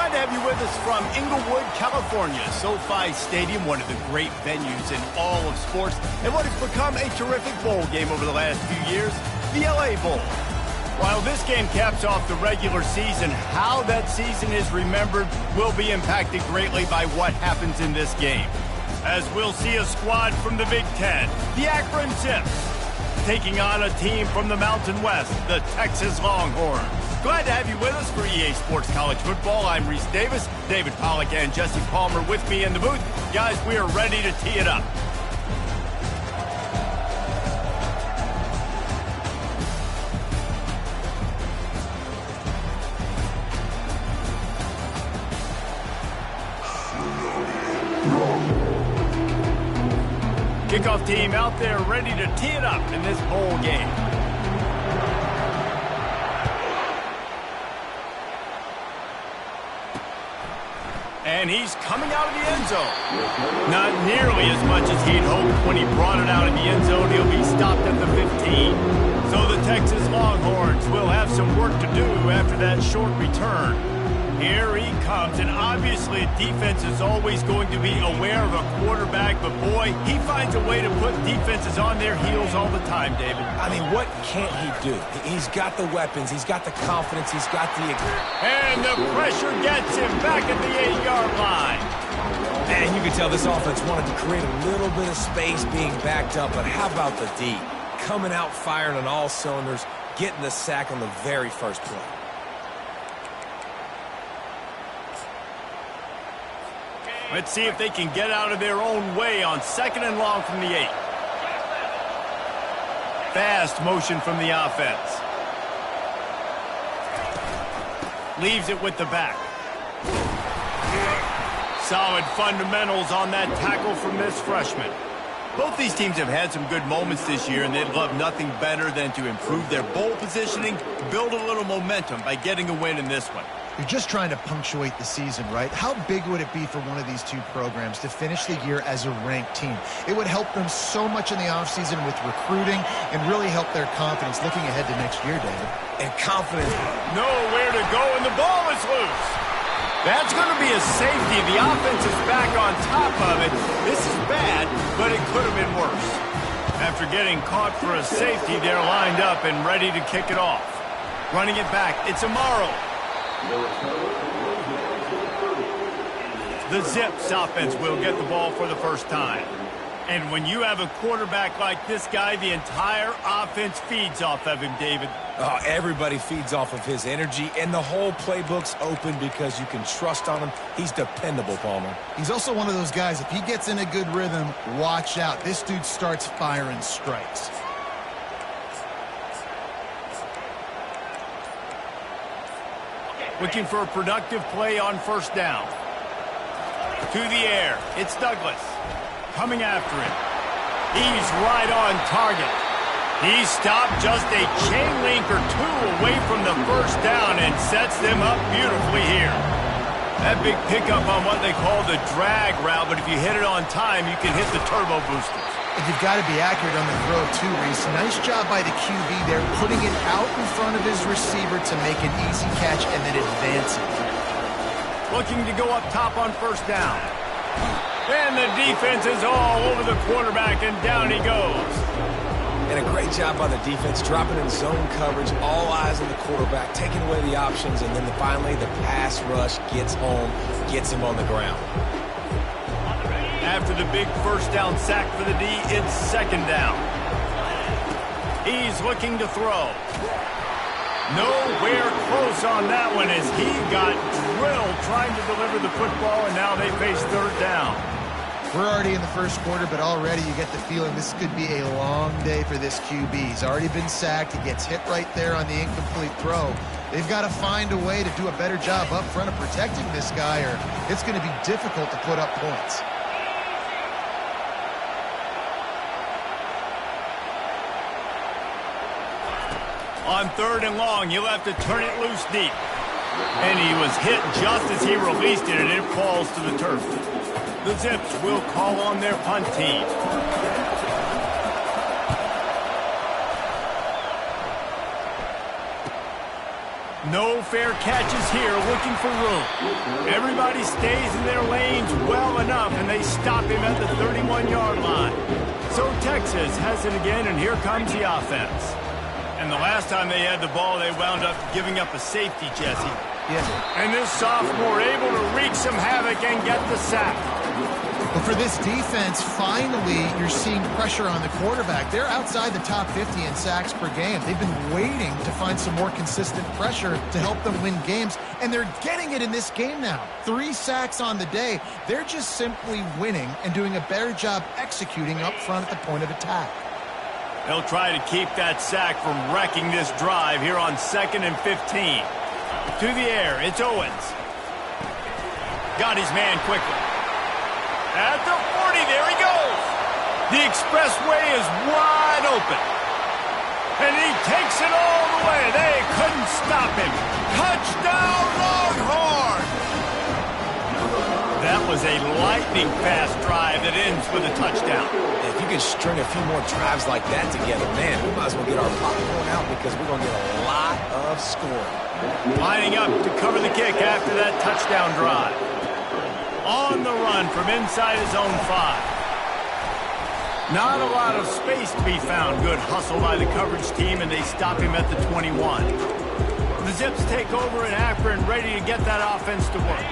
Glad to have you with us from Inglewood, California. SoFi Stadium, one of the great venues in all of sports, and what has become a terrific bowl game over the last few years, the LA Bowl. While this game caps off the regular season, how that season is remembered will be impacted greatly by what happens in this game. As we'll see a squad from the Big Ten, the Akron Zips, taking on a team from the Mountain West, the Texas Longhorns. Glad to have you with us for EA Sports College Football. I'm Reese Davis, David Pollack, and Jesse Palmer with me in the booth. Guys, we are ready to tee it up. Kickoff team out there ready to tee it up in this bowl game. And he's coming out of the end zone. Not nearly as much as he'd hoped when he brought it out of the end zone. He'll be stopped at the 15. So the Texas Longhorns will have some work to do after that short return. Here he comes, and obviously defense is always going to be aware of a quarterback, but boy, he finds a way to put defenses on their heels all the time, David. I mean, what can't he do? He's got the weapons, he's got the confidence, he's got the... And the pressure gets him back at the 8-yard line. Man, you can tell this offense wanted to create a little bit of space being backed up, but how about the D? Coming out firing on all cylinders, getting the sack on the very first play. Let's see if they can get out of their own way on 2nd and long from the 8. Fast motion from the offense. Leaves it with the back. Solid fundamentals on that tackle from this freshman. Both these teams have had some good moments this year, and they'd love nothing better than to improve their bowl positioning, build a little momentum by getting a win in this one. You're just trying to punctuate the season, right? How big would it be for one of these two programs to finish the year as a ranked team? It would help them so much in the offseason with recruiting and really help their confidence looking ahead to next year, David. And confidence. Nowhere to go, and the ball is loose. That's going to be a safety. The offense is back on top of it. This is bad, but it could have been worse. After getting caught for a safety, they're lined up and ready to kick it off. Running it back, it's Amaro. The Zips offense will get the ball for the first time. And when you have a quarterback like this guy, the entire offense feeds off of him, David. Oh, everybody feeds off of his energy, and the whole playbook's open because you can trust on him. He's dependable, Palmer. He's also one of those guys, if he gets in a good rhythm, watch out. This dude starts firing strikes. Looking for a productive play on 1st down. To the air, it's Douglas. Coming after him. He's right on target. He stopped just a chain link or two away from the 1st down and sets them up beautifully here. That big pickup on what they call the drag route, but if you hit it on time, you can hit the turbo boosters. And you've got to be accurate on the throw, too, Reese. Nice job by the QB there, putting it out in front of his receiver to make an easy catch and then advance it. Looking to go up top on 1st down. And the defense is all over the quarterback, and down he goes. And a great job by the defense, dropping in zone coverage, all eyes on the quarterback, taking away the options, and then finally the pass rush gets home, gets him on the ground. After the big 1st down sack for the D, it's 2nd down. He's looking to throw. Nowhere close on that one as he got drilled trying to deliver the football, and now they face 3rd down. We're already in the 1st quarter, but already you get the feeling this could be a long day for this QB. He's already been sacked. He gets hit right there on the incomplete throw. They've got to find a way to do a better job up front of protecting this guy, or it's going to be difficult to put up points. On 3rd and long, he'll have to turn it loose deep. And he was hit just as he released it, and it falls to the turf. The Zips will call on their punt team. No fair catches here, looking for room. Everybody stays in their lanes well enough, and they stop him at the 31-yard line. So Texas has it again, and here comes the offense. And the last time they had the ball, they wound up giving up a safety, Jesse. Yes. And this sophomore able to wreak some havoc and get the sack. But for this defense, finally, you're seeing pressure on the quarterback. They're outside the top 50 in sacks per game. They've been waiting to find some more consistent pressure to help them win games, and they're getting it in this game now. 3 sacks on the day. They're just simply winning and doing a better job executing up front at the point of attack. They'll try to keep that sack from wrecking this drive here on 2nd and 15. To the air, it's Owens. Got his man quickly. At the 40, there he goes. The expressway is wide open. And he takes it all the way. They couldn't stop him. Touchdown, Longhorn! That was a lightning-fast drive that ends with a touchdown. If you can string a few more drives like that together, man, we might as well get our popcorn out because we're going to get a lot of scoring. Lining up to cover the kick after that touchdown drive. On the run from inside his own 5. Not a lot of space to be found. Good hustle by the coverage team, and they stop him at the 21. The Zips take over in Akron, ready to get that offense to work.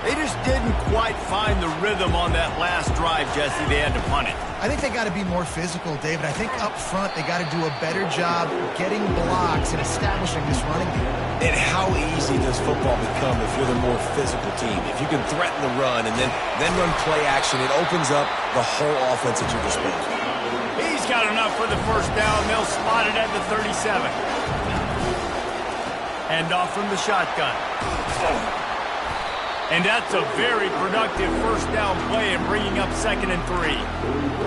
They just didn't quite find the rhythm on that last drive, Jesse. They had to punt it. I think they got to be more physical, David. I think up front they got to do a better job getting blocks and establishing this running game. And how easy does football become if you're the more physical team? If you can threaten the run and then run play action, it opens up the whole offense at your disposal. He's got enough for the first down. They'll spot it at the 37. Hand off from the shotgun. And that's a very productive first down play and bringing up 2nd and 3.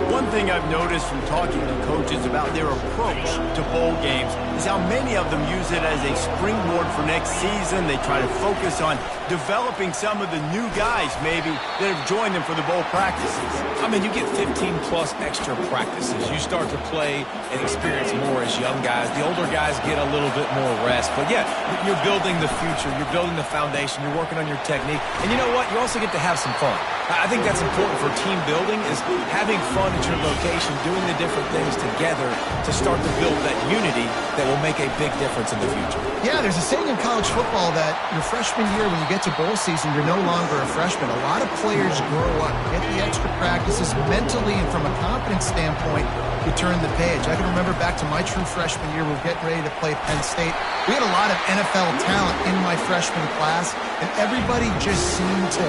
One thing I've noticed from talking to coaches about their approach to bowl games is how many of them use it as a springboard for next season. They try to focus on developing some of the new guys maybe that have joined them for the bowl practices. I mean, you get 15-plus extra practices. You start to play and experience more as young guys. The older guys get a little bit more rest. But, yeah, you're building the future. You're building the foundation. You're working on your technique. And you know what? You also get to have some fun. I think that's important for team building is having fun at your location, doing the different things together to start to build that unity that will make a big difference in the future. Yeah, there's a saying in college football that your freshman year, when you get to bowl season, you're no longer a freshman. A lot of players grow up, get the extra practices mentally, and from a confidence standpoint, you turn the page. I can remember back to my true freshman year, we were getting ready to play Penn State. We had a lot of NFL talent in my freshman class, and everybody just seemed to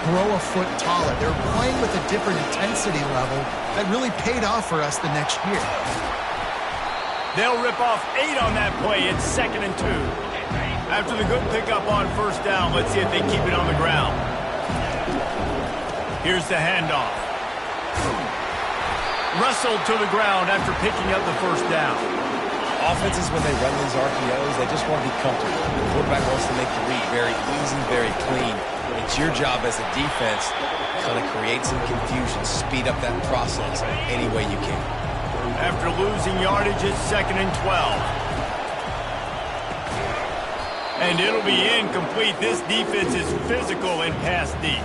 grow a foot taller. They were playing with a different intensity level that really paid off for us the next year. They'll rip off 8 on that play. It's 2nd and 2. After the good pickup on first down, let's see if they keep it on the ground. Here's the handoff. Wrestled to the ground after picking up the first down. Offenses, when they run these RPOs, they just want to be comfortable. The quarterback wants to make the read very easy, very clean. It's your job as a defense to kind of create some confusion, speed up that process any way you can. After losing yardage, it's 2nd and 12. And it'll be incomplete. This defense is physical and pass deep.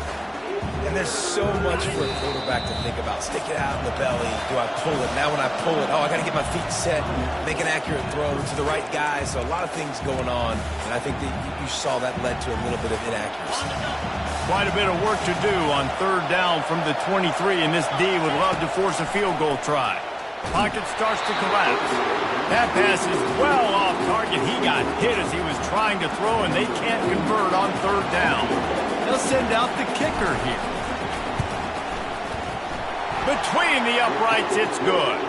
And there's so much for a quarterback to think about. Stick it out in the belly. Do I pull it? Now when I pull it, I got to get my feet set, make an accurate throw to the right guy. So a lot of things going on. And I think that you saw that led to a little bit of inaccuracy. Quite a bit of work to do on 3rd down from the 23, and this D would love to force a field goal try. Pocket starts to collapse. That pass is well off target. He got hit as he was trying to throw, and they can't convert on 3rd down. They'll send out the kicker here. Between the uprights, it's good.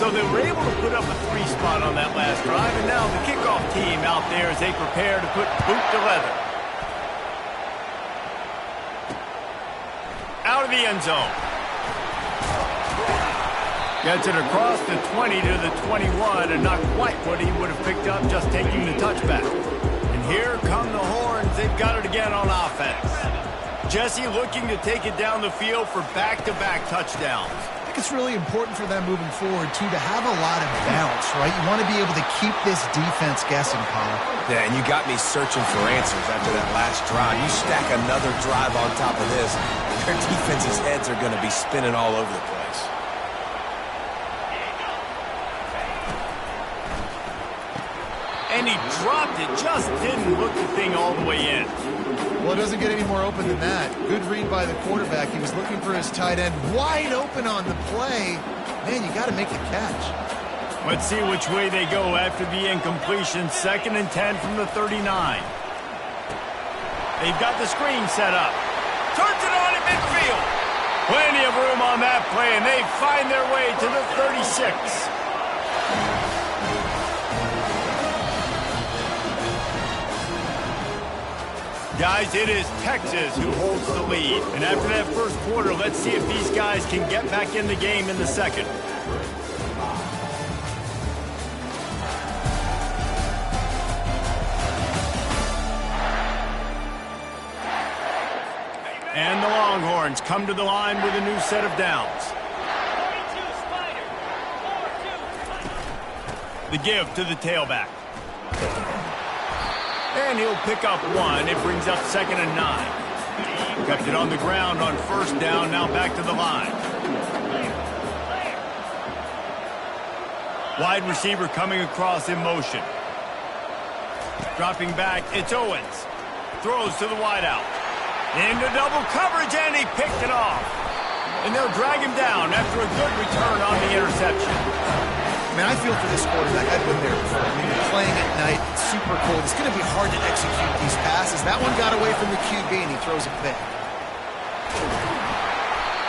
So they were able to put up a 3 spot on that last drive, and now the kickoff team out there as they prepare to put boot to leather. Out of the end zone. Gets it across the 20 to the 21, and not quite what he would have picked up just taking the touchback. And here come the horns. They've got it again on offense. Jesse looking to take it down the field for back-to-back touchdowns. it's really important for them moving forward, too, to have a lot of balance, right? You want to be able to keep this defense guessing, Paul. Yeah, and you got me searching for answers after that last drive. You stack another drive on top of this, their defense's heads are going to be spinning all over the place. And he dropped it, just didn't look the thing all the way in. Well, it doesn't get any more open than that. Good read by the quarterback. He was looking for his tight end wide open on the play. Man, you got to make the catch. Let's see which way they go after the incompletion. 2nd and 10 from the 39. They've got the screen set up. Turns it on at midfield. Plenty of room on that play, and they find their way to the 36. Guys, it is Texas who holds the lead. And after that first quarter, let's see if these guys can get back in the game in the second. And the Longhorns come to the line with a new set of downs. The give to the tailback. And he'll pick up one. It brings up 2nd and 9. Kept it on the ground on 1st down. Now back to the line. Wide receiver coming across in motion. Dropping back, it's Owens. Throws to the wideout. Into double coverage, and he picked it off. And they'll drag him down after a good return on the interception. I mean, I feel for this quarterback. I've been there before. I mean, you're playing at night. It's super cold. It's going to be hard to execute these passes. That one got away from the QB, and he throws a pick.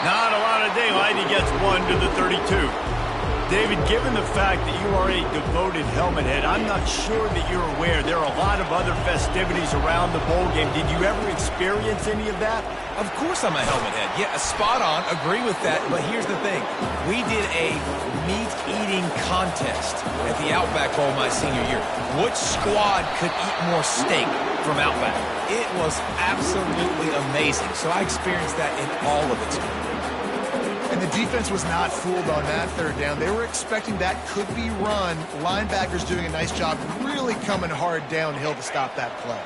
Not a lot of daylight. He gets one to the 32. David, given the fact that you are a devoted helmet head, I'm not sure that you're aware there are a lot of other festivities around the bowl game. Did you ever experience any of that? Of course I'm a helmet head. Yeah, spot on. Agree with that. But here's the thing. We did a meat-eating contest at the Outback Bowl my senior year. Which squad could eat more steak from Outback? It was absolutely amazing. So I experienced that in all of its glory. And the defense was not fooled on that 3rd down. They were expecting that could be run. Linebackers doing a nice job really coming hard downhill to stop that play.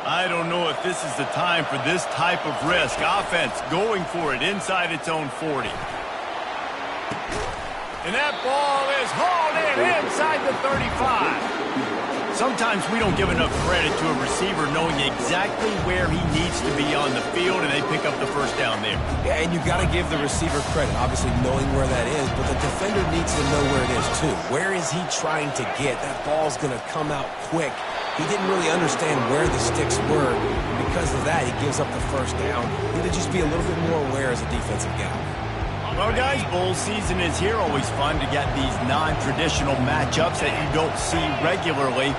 I don't know if this is the time for this type of risk. Offense going for it inside its own 40. And that ball is hauled in inside the 35. Sometimes we don't give enough credit to a receiver knowing exactly where he needs to be on the field, and they pick up the 1st down there. Yeah, and you've got to give the receiver credit, obviously knowing where that is, but the defender needs to know where it is too. Where is he trying to get? That ball's going to come out quick. He didn't really understand where the sticks were. Because of that, he gives up the 1st down. He need to just be a little bit more aware as a defensive guy. Well, guys, bowl season is here. Always fun to get these non-traditional matchups that you don't see regularly.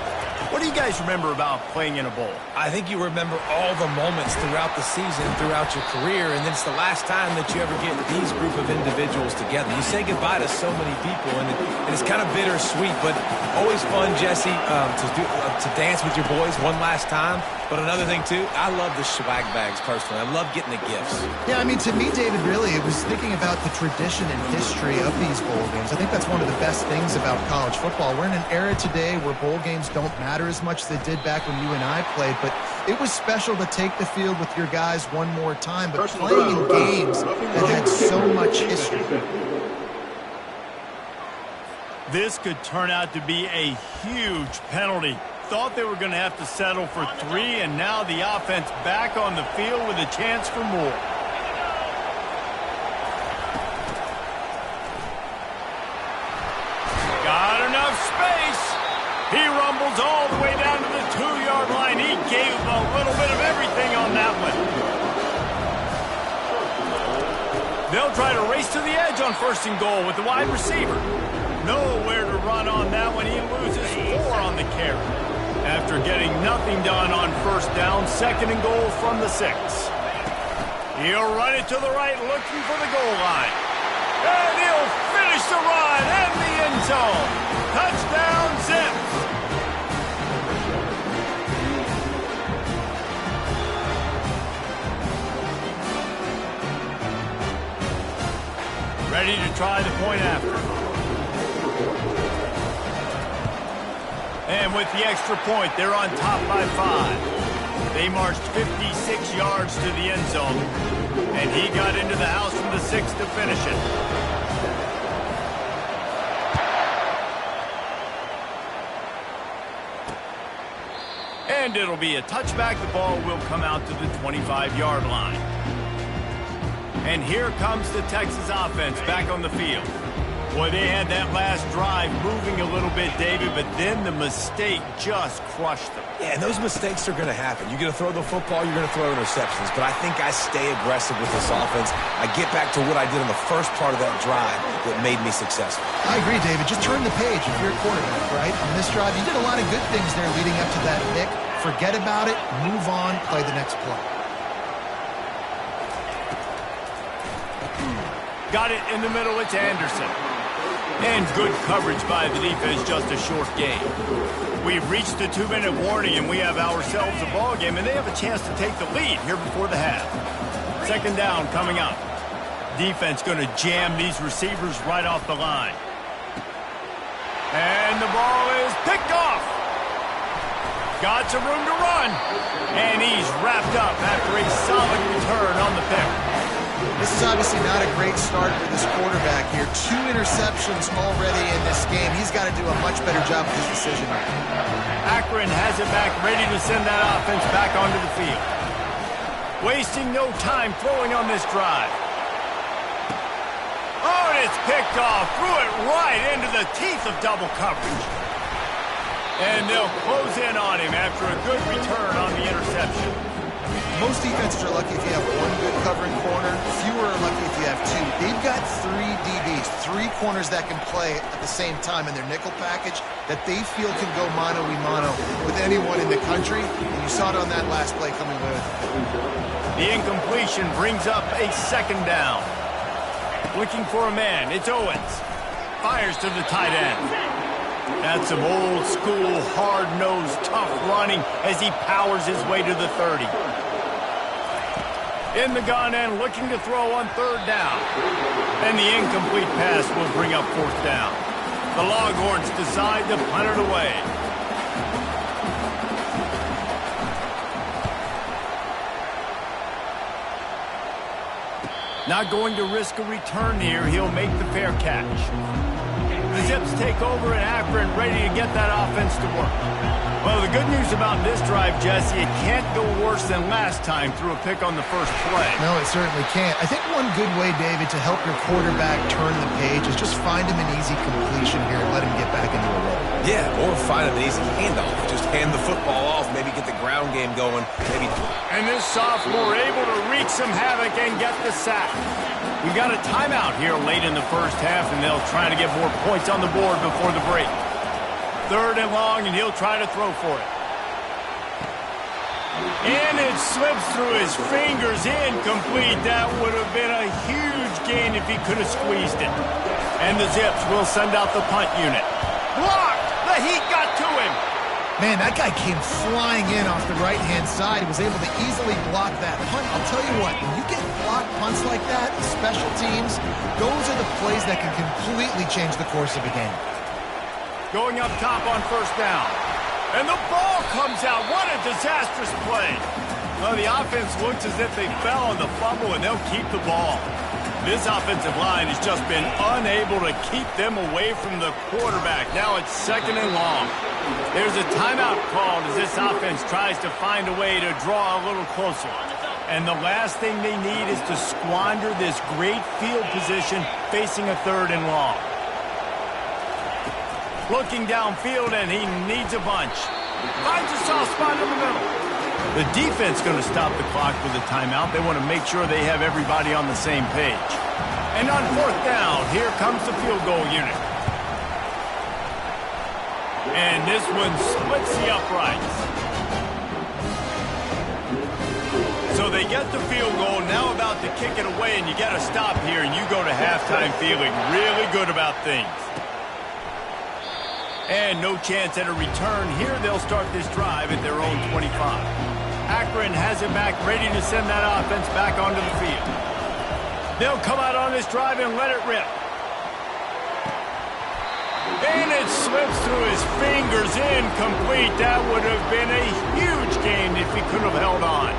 What do you guys remember about playing in a bowl? I think you remember all the moments throughout the season, throughout your career, and then it's the last time that you ever get these group of individuals together. You say goodbye to so many people, and it's kind of bittersweet, but always fun, Jesse, to dance with your boys one last time. But another thing, too, I love the swag bags, personally. I love getting the gifts. Yeah, I mean, to me, David, really, it was thinking about the tradition and history of these bowl games. I think that's one of the best things about college football. We're in an era today where bowl games don't matter as much as they did back when you and I played, but it was special to take the field with your guys one more time, but playing in games that had so much history. This could turn out to be a huge penalty. Thought they were going to have to settle for 3, and now the offense back on the field with a chance for more. Got enough space. He rumbles all the way down to the 2-yard line. He gave a little bit of everything on that one. They'll try to race to the edge on 1st and goal with the wide receiver. Nowhere to run on that one. He loses 4 on the carry. After getting nothing done on 1st down, 2nd and goal from the 6. He'll run it to the right, looking for the goal line. And he'll finish the run and the end zone. Touchdown, Zips. Ready to try the point after. And with the extra point, they're on top by 5. They marched 56 yards to the end zone, and he got into the house from the 6 to finish it. And it'll be a touchback. The ball will come out to the 25-yard line. And here comes the Texas offense back on the field. Boy, they had that last drive moving a little bit, David, but then the mistake just crushed them. Yeah, and those mistakes are going to happen. You're going to throw the football, you're going to throw interceptions. But I think I stay aggressive with this offense. I get back to what I did in the first part of that drive that made me successful. I agree, David. Just turn the page if you're a quarterback, right? On this drive, you did a lot of good things there leading up to that pick. Forget about it, move on, play the next play. Got it in the middle, it's Anderson. And good coverage by the defense, just a short game. We've reached the 2-minute warning, and we have ourselves a ball game, and they have a chance to take the lead here before the half. Second down coming up. Defense going to jam these receivers right off the line. And the ball is picked off. Got some room to run. And he's wrapped up after a solid return on the pick. This is obviously not a great start for this quarterback here. 2 interceptions already in this game. He's got to do a much better job with his decision making. Akron has it back, ready to send that offense back onto the field. Wasting no time throwing on this drive. Oh, and it's picked off. Threw it right into the teeth of double coverage. And they'll close in on him after a good return on the interception. Most defenses are lucky if you have 1 good covering corner. Fewer are lucky if you have 2. They've got 3 DBs, 3 corners that can play at the same time in their nickel package that they feel can go mano-a-mano with anyone in the country. And you saw it on that last play coming away with it. The incompletion brings up a second down. Looking for a man. It's Owens. Fires to the tight end. That's some old-school, hard-nosed, tough running as he powers his way to the 30. In the gun and looking to throw on 3rd down. And the incomplete pass will bring up 4th down. The Longhorns decide to punt it away. Not going to risk a return here. He'll make the fair catch. The Zips take over in Akron, ready to get that offense to work. Well, the good news about this drive, Jesse, it can't go worse than last time through a pick on the first play. No, it certainly can't. I think one good way, David, to help your quarterback turn the page is just find him an easy completion here and let him get back into a roll. Yeah, or find an easy handoff. Just hand the football off, maybe get the ground game going. Maybe. And this sophomore able to wreak some havoc and get the sack. We've got a timeout here late in the first half, and they'll try to get more points on the board before the break. 3rd and long, and he'll try to throw for it. And it slips through his fingers, incomplete. That would have been a huge gain if he could have squeezed it. And the Zips will send out the punt unit. Blocked! The heat got to him. Man, that guy came flying in off the right-hand side. He was able to easily block that punt. I'll tell you what, when you get blocked punts like that, special teams, those are the plays that can completely change the course of a game. Going up top on 1st down. And the ball comes out. What a disastrous play. Well, the offense looks as if they fell on the fumble, and they'll keep the ball. This offensive line has just been unable to keep them away from the quarterback. Now it's 2nd and long. There's a timeout called as this offense tries to find a way to draw a little closer. And the last thing they need is to squander this great field position facing a 3rd and long. Looking downfield, and he needs a bunch. Finds a soft spot in the middle. The defense going to stop the clock with a timeout. They want to make sure they have everybody on the same page. And on 4th down, here comes the field goal unit. And this one splits the uprights. So they get the field goal, now about to kick it away, and you get a stop here, and you go to halftime feeling really good about things. And no chance at a return here. They'll start this drive at their own 25. Akron has it back, ready to send that offense back onto the field. They'll come out on this drive and let it rip. And it slips through his fingers, incomplete. That would have been a huge gain if he could have held on.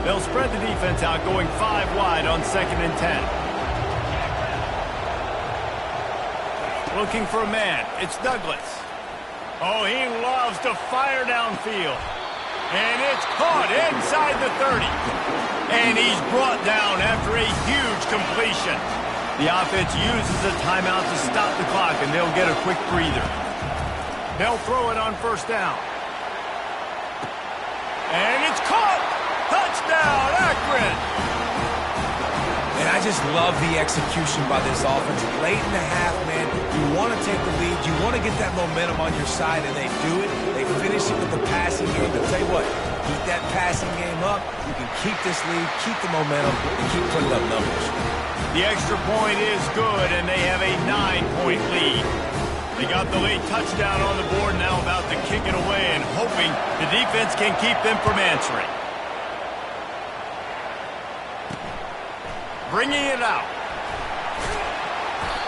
They'll spread the defense out, going 5 wide on 2nd and 10. Looking for a man. It's Douglas. Oh, he loves to fire downfield. And it's caught inside the 30. And he's brought down after a huge completion. The offense uses a timeout to stop the clock, and they'll get a quick breather. They'll throw it on 1st down. And it's caught! Touchdown, Akron! And I just love the execution by this offense. Late in the half, man, you want to take the lead. You want to get that momentum on your side, and they do it. They finish it with the passing game. But tell you what, keep that passing game up. You can keep this lead, keep the momentum, and keep putting up numbers. The extra point is good, and they have a 9-point lead. They got the late touchdown on the board, now about to kick it away and hoping the defense can keep them from answering. Bringing it out.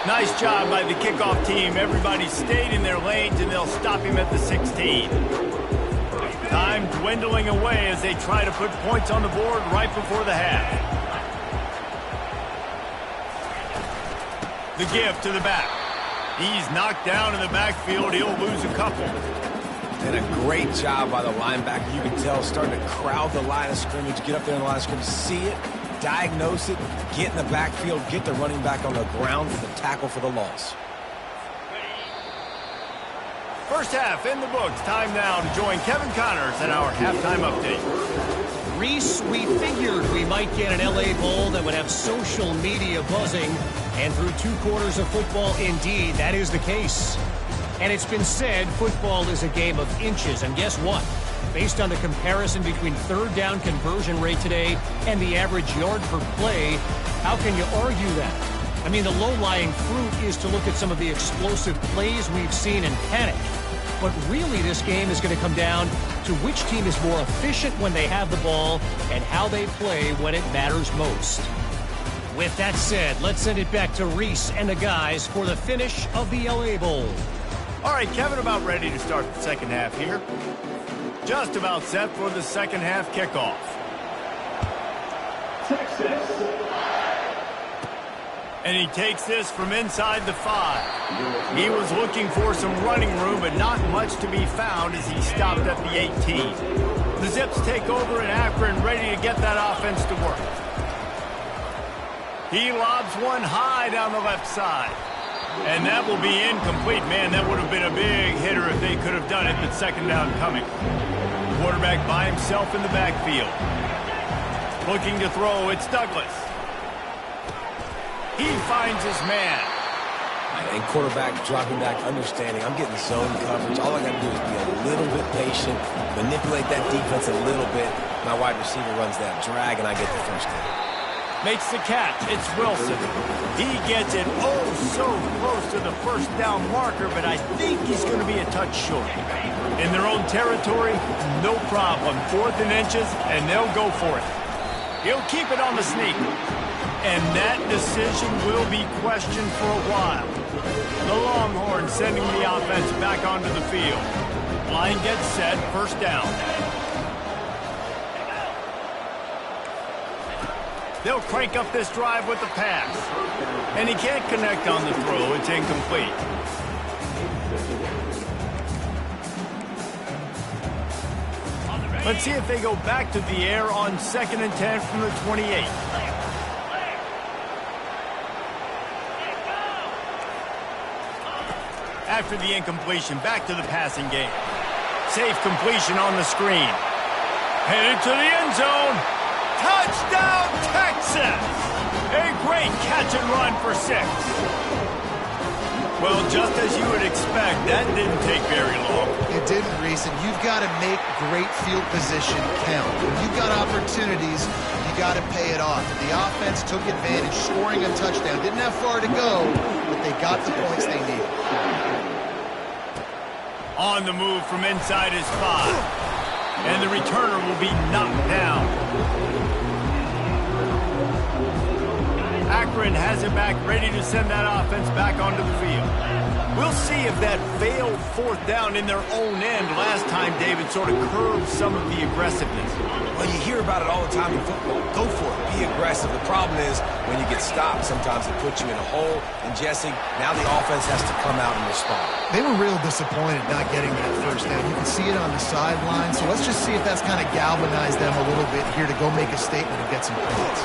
Nice job by the kickoff team. Everybody stayed in their lanes, and they'll stop him at the 16. Time dwindling away as they try to put points on the board right before the half. The give to the back. He's knocked down in the backfield. He'll lose a couple. And a great job by the linebacker. You can tell starting to crowd the line of scrimmage, get up there in the line of scrimmage, see it, diagnose it, get in the backfield, get the running back on the ground for the tackle for the loss. First half in the books. Time now to join Kevin Connors in our halftime update. Reese, we figured we might get an LA Bowl that would have social media buzzing, and through 2 quarters of football, indeed, that is the case. And it's been said football is a game of inches, and guess what? Based on the comparison between 3rd down conversion rate today and the average yard per play, how can you argue that? I mean, the low-lying fruit is to look at some of the explosive plays we've seen and panic. But really, this game is going to come down to which team is more efficient when they have the ball and how they play when it matters most. With that said, let's send it back to Reese and the guys for the finish of the LA Bowl. All right, Kevin, about ready to start the second half here. Just about set for the second half kickoff. Texas. And he takes this from inside the 5. He was looking for some running room, but not much to be found as he stopped at the 18. The Zips take over in Akron, ready to get that offense to work. He lobs one high down the left side. And that will be incomplete. Man, that would have been a big hitter if they could have done it, but 2nd down coming. Quarterback by himself in the backfield. Looking to throw, it's Douglas. He finds his man. And quarterback dropping back, understanding, I'm getting zone coverage. All I got to do is be a little bit patient, manipulate that defense a little bit. My wide receiver runs that drag, and I get the first down. Makes the catch. It's Wilson. He gets it so close to the 1st down marker, but I think he's going to be a touch short. In their own territory, no problem. 4th and inches, and they'll go for it. He'll keep it on the sneak. And that decision will be questioned for a while. The Longhorns sending the offense back onto the field. Line gets set, 1st down. They'll crank up this drive with the pass. And he can't connect on the throw. It's incomplete. Let's see if they go back to the air on 2nd and 10 from the 28. After the incompletion, back to the passing game. Safe completion on the screen. Headed to the end zone. Touchdown, Texas! A great catch and run for 6. Well, just as you would expect, that didn't take very long. It didn't, Reese, and you've got to make great field position count. When you've got opportunities, you got to pay it off. And the offense took advantage, scoring a touchdown. Didn't have far to go, but they got the points they needed. On the move from inside his 5. And the returner will be knocked down. Akron has it back, ready to send that offense back onto the field. We'll see if that failed 4th down in their own end last time, David, sort of curbed some of the aggressiveness. Well, you hear about it all the time in football. Go for it. Be aggressive. The problem is when you get stopped, sometimes it puts you in a hole. And, Jesse, now the offense has to come out and respond. They were real disappointed not getting that 1st down. You can see it on the sideline. So let's just see if that's kind of galvanized them a little bit here to go make a statement and get some points.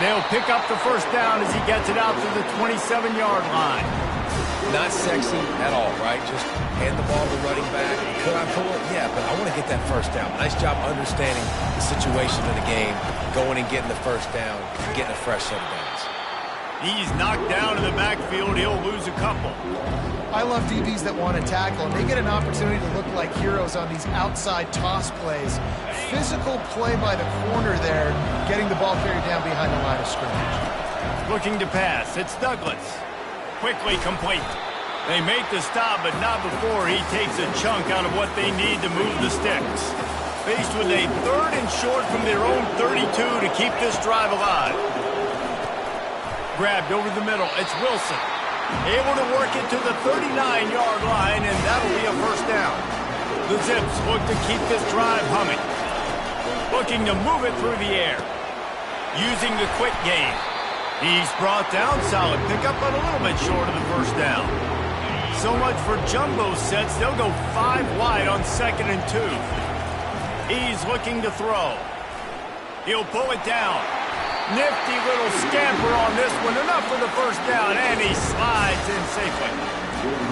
They'll pick up the 1st down as he gets it out to the 27-yard line. Not sexy at all, right? Just hand the ball to the running back. Could I pull it? Yeah, but I want to get that 1st down. Nice job understanding the situation of the game, going and getting the 1st down, and getting a fresh set of downs. He's knocked down in the backfield. He'll lose a couple. I love DBs that want to tackle, and they get an opportunity to look like heroes on these outside toss plays. Physical play by the corner there, getting the ball carried down behind the line of scrimmage. Looking to pass. It's Douglas. Quickly complete. They make the stop, but not before he takes a chunk out of what they need to move the sticks. Faced with a 3rd and short from their own 32 to keep this drive alive. Grabbed over the middle. It's Wilson. Able to work it to the 39-yard line, and that'll be a 1st down. The Zips look to keep this drive humming. Looking to move it through the air. Using the quick game. He's brought down. Solid pickup, but a little bit short of the 1st down. So much for jumbo sets. They'll go 5 wide on 2nd and 2. He's looking to throw. He'll pull it down. Nifty little scamper on this one. Enough for the 1st down, and he slides in safely.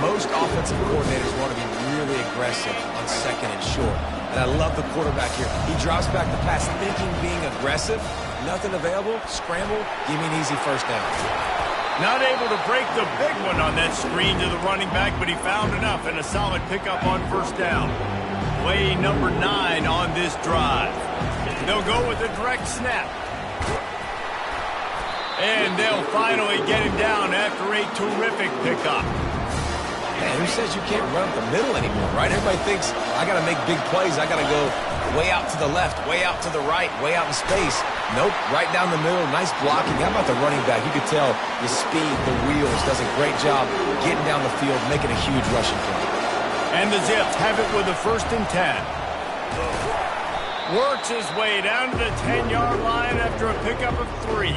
Most offensive coordinators want to be really aggressive on 2nd and short. And I love the quarterback here. He drops back the pass thinking being aggressive. Nothing available. Scramble. Give me an easy 1st down. Not able to break the big one on that screen to the running back, but he found enough and a solid pickup on 1st down. Play number 9 on this drive. They'll go with a direct snap. And they'll finally get him down after a terrific pickup. Man, who says you can't run up the middle anymore, right? Everybody thinks, I got to make big plays. I got to go way out to the left, way out to the right, way out in space. Nope, right down the middle. Nice blocking. How about the running back? You could tell the speed, the wheels, does a great job getting down the field, making a huge rushing play. And the Zips have it with a 1st and 10. Works his way down to the 10-yard line after a pickup of 3.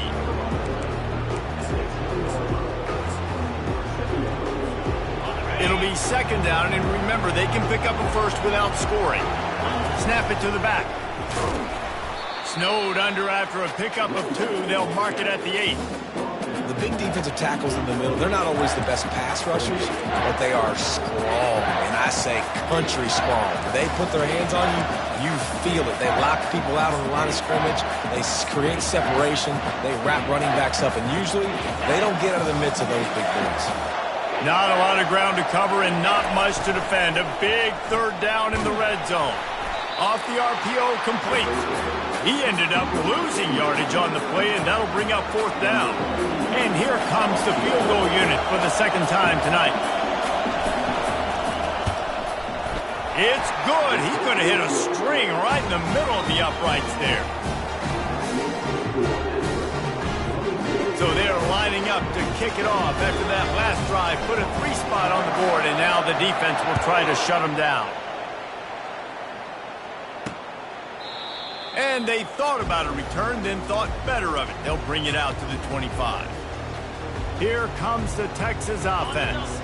It'll be 2nd down, and remember, they can pick up a 1st without scoring. Snap it to the back. Snowed under after a pickup of 2. They'll mark it at the 8. The big defensive tackles in the middle, they're not always the best pass rushers, but they are strong, and I say country strong. They put their hands on you, you feel it. They lock people out on the line of scrimmage. They create separation. They wrap running backs up, and usually they don't get out of the midst of those big boys. Not a lot of ground to cover and not much to defend. A big 3rd down in the red zone. Off the RPO, complete. He ended up losing yardage on the play, and that'll bring up 4th down. And here comes the field goal unit for the 2nd time tonight. It's good. He could have hit a string right in the middle of the uprights there. So they're lining up to kick it off after that last drive. Put a 3 spot on the board, and now the defense will try to shut them down. And they thought about a return, then thought better of it. They'll bring it out to the 25. Here comes the Texas offense.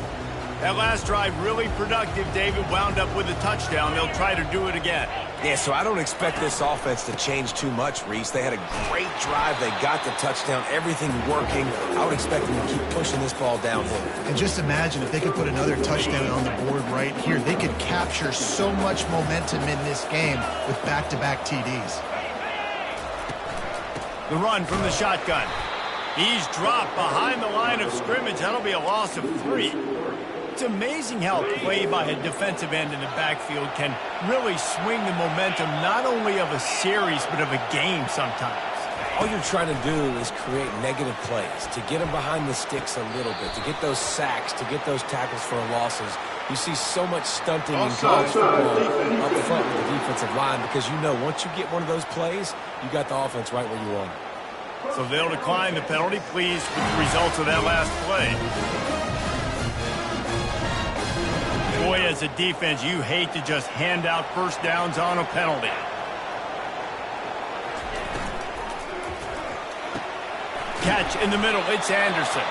That last drive really productive. David wound up with a touchdown. They'll try to do it again. Yeah, so I don't expect this offense to change too much, Reese. They had a great drive. They got the touchdown. Everything working. I would expect them to keep pushing this ball downhill. And just imagine if they could put another touchdown on the board right here. They could capture so much momentum in this game with back-to-back TDs. The run from the shotgun. He's dropped behind the line of scrimmage. That'll be a loss of 3. It's amazing how play by a defensive end in the backfield can really swing the momentum not only of a series but of a game sometimes. All you're trying to do is create negative plays, to get them behind the sticks a little bit, to get those sacks, to get those tackles for losses. You see so much stunting in college football up front with the defensive line because you know once you get one of those plays, you got the offense right where you want it. So they'll decline the penalty. Pleased with the results of that last play. Boy, as a defense, you hate to just hand out first downs on a penalty. Catch in the middle. It's Anderson.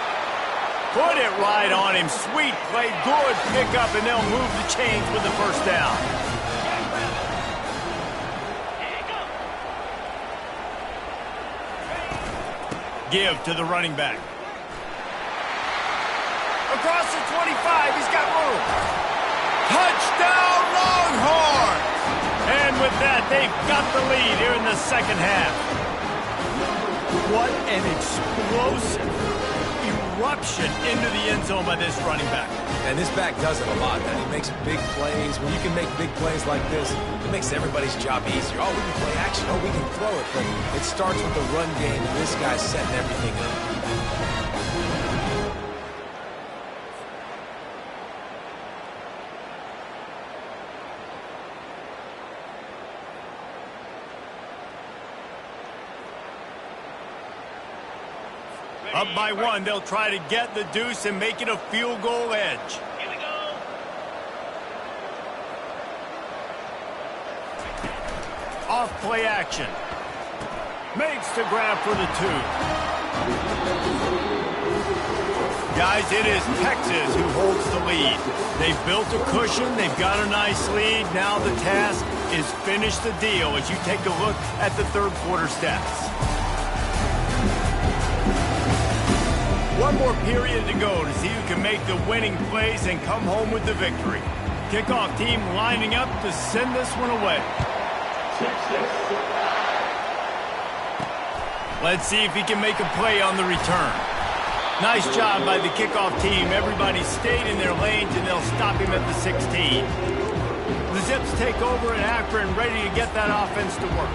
Put it right on him. Sweet play. Good pickup, and they'll move the chains with the first down. Give to the running back. Across the 25. He's got room. Touchdown, Longhorns! And with that, they've got the lead here in the second half. What an explosive eruption into the end zone by this running back. And this back does it a lot, man. He makes big plays. When you can make big plays like this, it makes everybody's job easier. Oh, we can play action. Oh, we can throw it. But it starts with the run game, and this guy's setting everything up. Up by 1, they'll try to get the deuce and make it a field goal edge. Here we go. Off play action. Makes the grab for the 2. Guys, it is Texas who holds the lead. They've built a cushion. They've got a nice lead. Now the task is finish the deal as you take a look at the third quarter stats. One more period to go to see who can make the winning plays and come home with the victory. Kickoff team lining up to send this one away. Let's see if he can make a play on the return. Nice job by the kickoff team. Everybody stayed in their lanes, and they'll stop him at the 16. The Zips take over in Akron, ready to get that offense to work.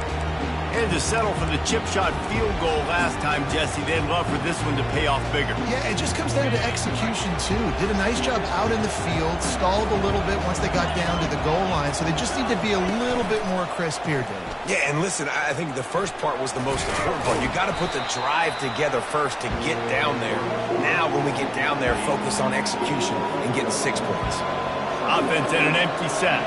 And to settle for the chip shot field goal last time, Jesse. They'd love for this one to pay off bigger. Yeah, it just comes down to execution, too. Did a nice job out in the field, stalled a little bit once they got down to the goal line, so they just need to be a little bit more crisp here, Dave. Yeah, and listen, I think the first part was the most important part. You got to put the drive together first to get down there. Now, when we get down there, focus on execution and getting 6 points. Offense in an empty set.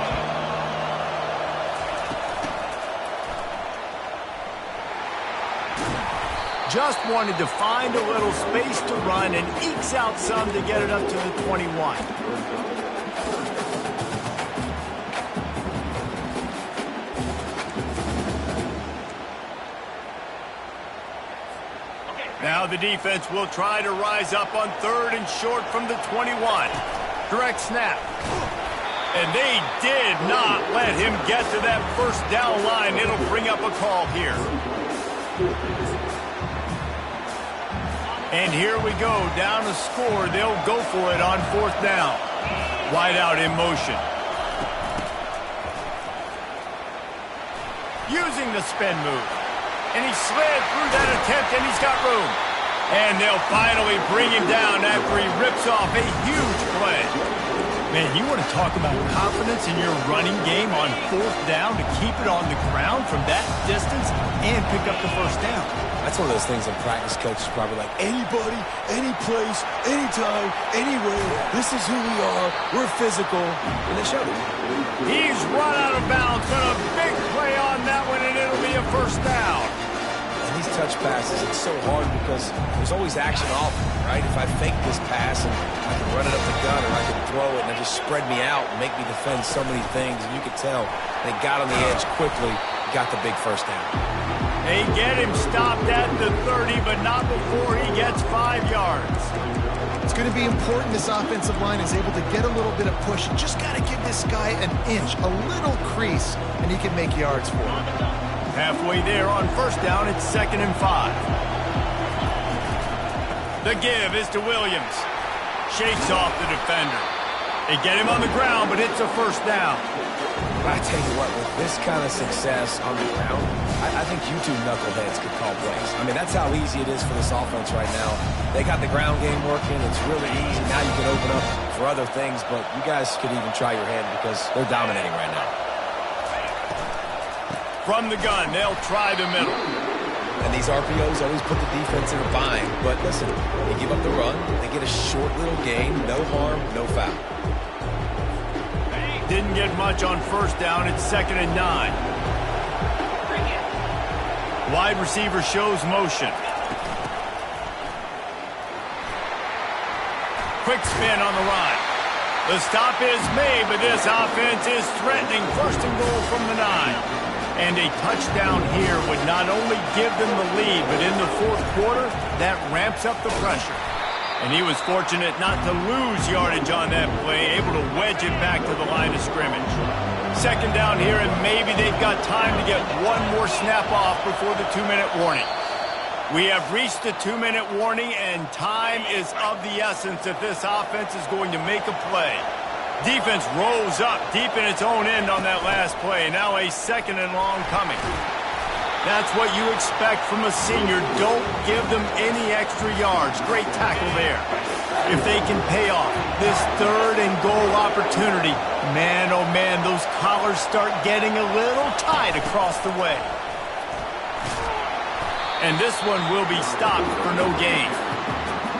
Just wanted to find a little space to run and ekes out some to get it up to the 21. Now the defense will try to rise up on 3rd and short from the 21. Direct snap. And they did not let him get to that first down line. It'll bring up a call here. And here we go, down to score. They'll go for it on 4th down. Wide out in motion. Using the spin move. And he slid through that attempt, and he's got room. And they'll finally bring him down after he rips off a huge play. Man, you want to talk about confidence in your running game on 4th down to keep it on the ground from that distance and pick up the first down. That's one of those things in practice coaches probably like, anybody, any place, anytime, anywhere, this is who we are, we're physical, and they showed it. He's run out of bounds, but a big play on that one, and it'll be a first down. And these touch passes, it's so hard because there's always action off, right? If I fake this pass and I can run it up the gut or I can throw it and it just spread me out and make me defend so many things, and you could tell they got on the edge quickly, got the big first down. They get him stopped at the 30, but not before he gets 5 yards. It's going to be important this offensive line is able to get a little bit of push. You just got to give this guy an inch, a little crease, and he can make yards for him. Halfway there on first down, it's 2nd and 5. The give is to Williams. Shakes off the defender. They get him on the ground, but it's a first down. I tell you what, with this kind of success on the ground, I think you two knuckleheads could call plays. I mean, that's how easy it is for this offense right now. They got the ground game working. It's really easy. Now you can open up for other things, but you guys could even try your hand because they're dominating right now. From the gun, they'll try the middle. And these RPOs always put the defense in a bind. But listen, they give up the run. They get a short little gain. No harm, no foul. Didn't get much on first down. It's 2nd and 9. Wide receiver shows motion. Quick spin on the run. The stop is made, but this offense is threatening. 1st and goal from the 9. And a touchdown here would not only give them the lead, but in the 4th quarter, that ramps up the pressure. And he was fortunate not to lose yardage on that play, able to wedge it back to the line of scrimmage. 2nd down here, and maybe they've got time to get one more snap off before the 2-minute warning. We have reached the 2-minute warning, and time is of the essence if this offense is going to make a play. Defense rose up deep in its own end on that last play. Now a 2nd and long coming. That's what you expect from a senior. Don't give them any extra yards. Great tackle there. If they can pay off this 3rd and goal opportunity, man, oh man, those collars start getting a little tight across the way. And this one will be stopped for no gain.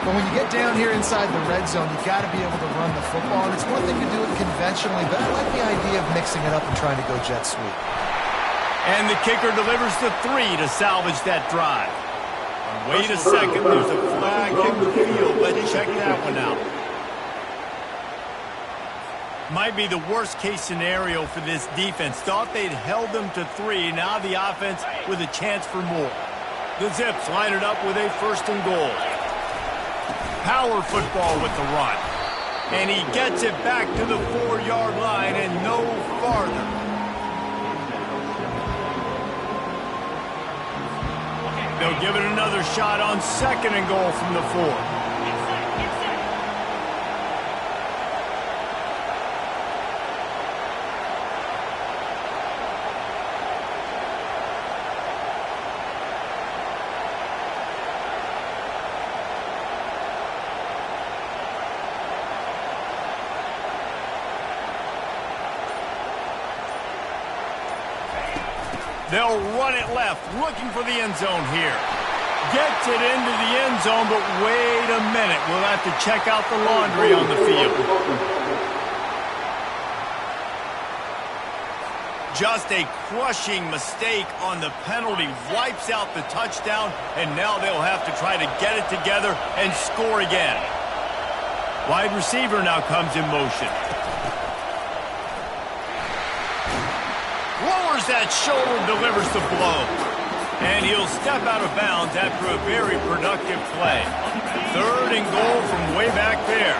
But when you get down here inside the red zone, you've got to be able to run the football. And it's one thing to do it conventionally, but I like the idea of mixing it up and trying to go jet sweep. And the kicker delivers the 3 to salvage that drive. Wait a second, there's a flag in the field. Let's check that one out. Might be the worst case scenario for this defense. Thought they'd held them to 3. Now the offense with a chance for more. The Zips line it up with a 1st and goal. Power football with the run. And he gets it back to the 4-yard line and no farther. They'll give it another shot on 2nd and goal from the 4. They'll run it left, looking for the end zone here. Gets it into the end zone, but wait a minute. We'll have to check out the laundry on the field. Just a crushing mistake on the penalty. Wipes out the touchdown, and now they'll have to try to get it together and score again. Wide receiver now comes in motion. Lowers that shoulder, delivers the blow. And he'll step out of bounds after a very productive play. 3rd and goal from way back there.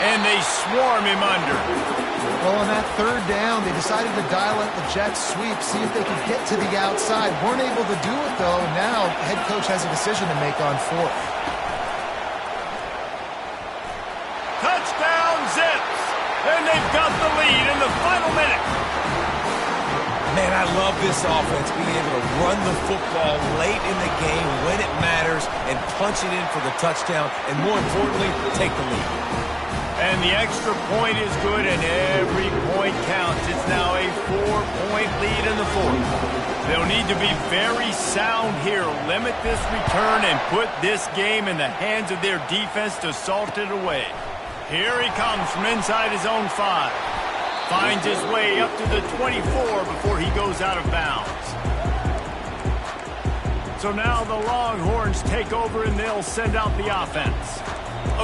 And they swarm him under. Well, on that 3rd down, they decided to dial up the jet sweep, see if they could get to the outside. Weren't able to do it, though. Now, head coach has a decision to make on 4th. Touchdown, Zips! And they've got the lead in the final minute. Man, I love this offense, being able to run the football late in the game when it matters and punch it in for the touchdown, and more importantly, take the lead. And the extra point is good, and every point counts. It's now a 4-point lead in the 4th. They'll need to be very sound here, limit this return, and put this game in the hands of their defense to salt it away. Here he comes from inside his own 5. Finds his way up to the 24 before he goes out of bounds. So now the Longhorns take over, and they'll send out the offense.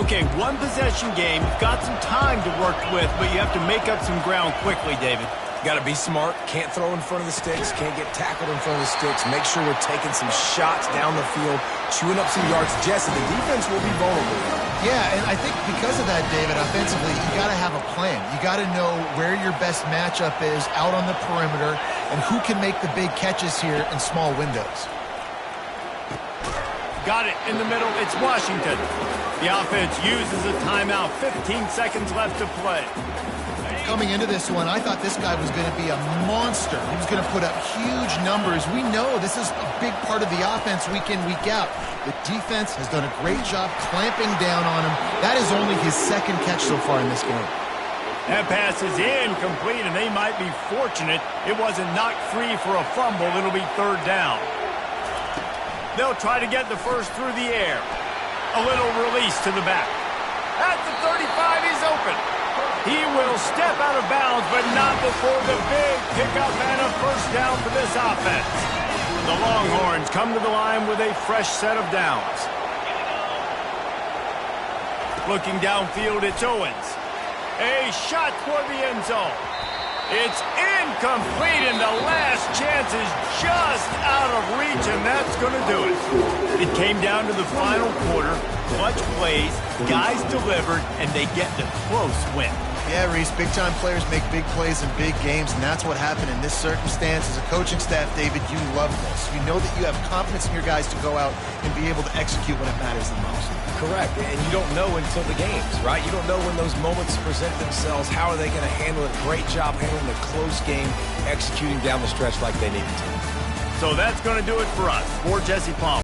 Okay, 1-possession game. You've got some time to work with, but you have to make up some ground quickly, David. Got to be smart. Can't throw in front of the sticks. Can't get tackled in front of the sticks. Make sure we're taking some shots down the field, chewing up some yards. Jesse, the defense will be vulnerable. Yeah, and I think because of that, David, offensively, you got to have a plan. You got to know where your best matchup is out on the perimeter and who can make the big catches here in small windows. Got it in the middle. It's Washington. The offense uses a timeout. 15 seconds left to play. Coming into this one, I thought this guy was going to be a monster. He was going to put up huge numbers. We know this is a big part of the offense week in, week out. The defense has done a great job clamping down on him. That is only his second catch so far in this game. That pass is incomplete, and they might be fortunate it wasn't knocked free for a fumble. It'll be third down. They'll try to get the first through the air. A little release to the back. At the 35, he's open. He will step out of bounds, but not before the big pickup and a first down for this offense. The Longhorns come to the line with a fresh set of downs. Looking downfield, it's Owens. A shot toward the end zone. It's incomplete, and the last chance is just out of reach, and that's going to do it. It came down to the final quarter. Clutch plays, guys delivered, and they get the close win. Yeah, Reese, big-time players make big plays in big games, and that's what happened in this circumstance. As a coaching staff, David, you love this. You know that you have confidence in your guys to go out and be able to execute when it matters the most. Correct, and you don't know until the games, right? You don't know when those moments present themselves. How are they going to handle it? Great job handling a close game, executing down the stretch like they needed to. So that's going to do it for us. For Jesse Palmer.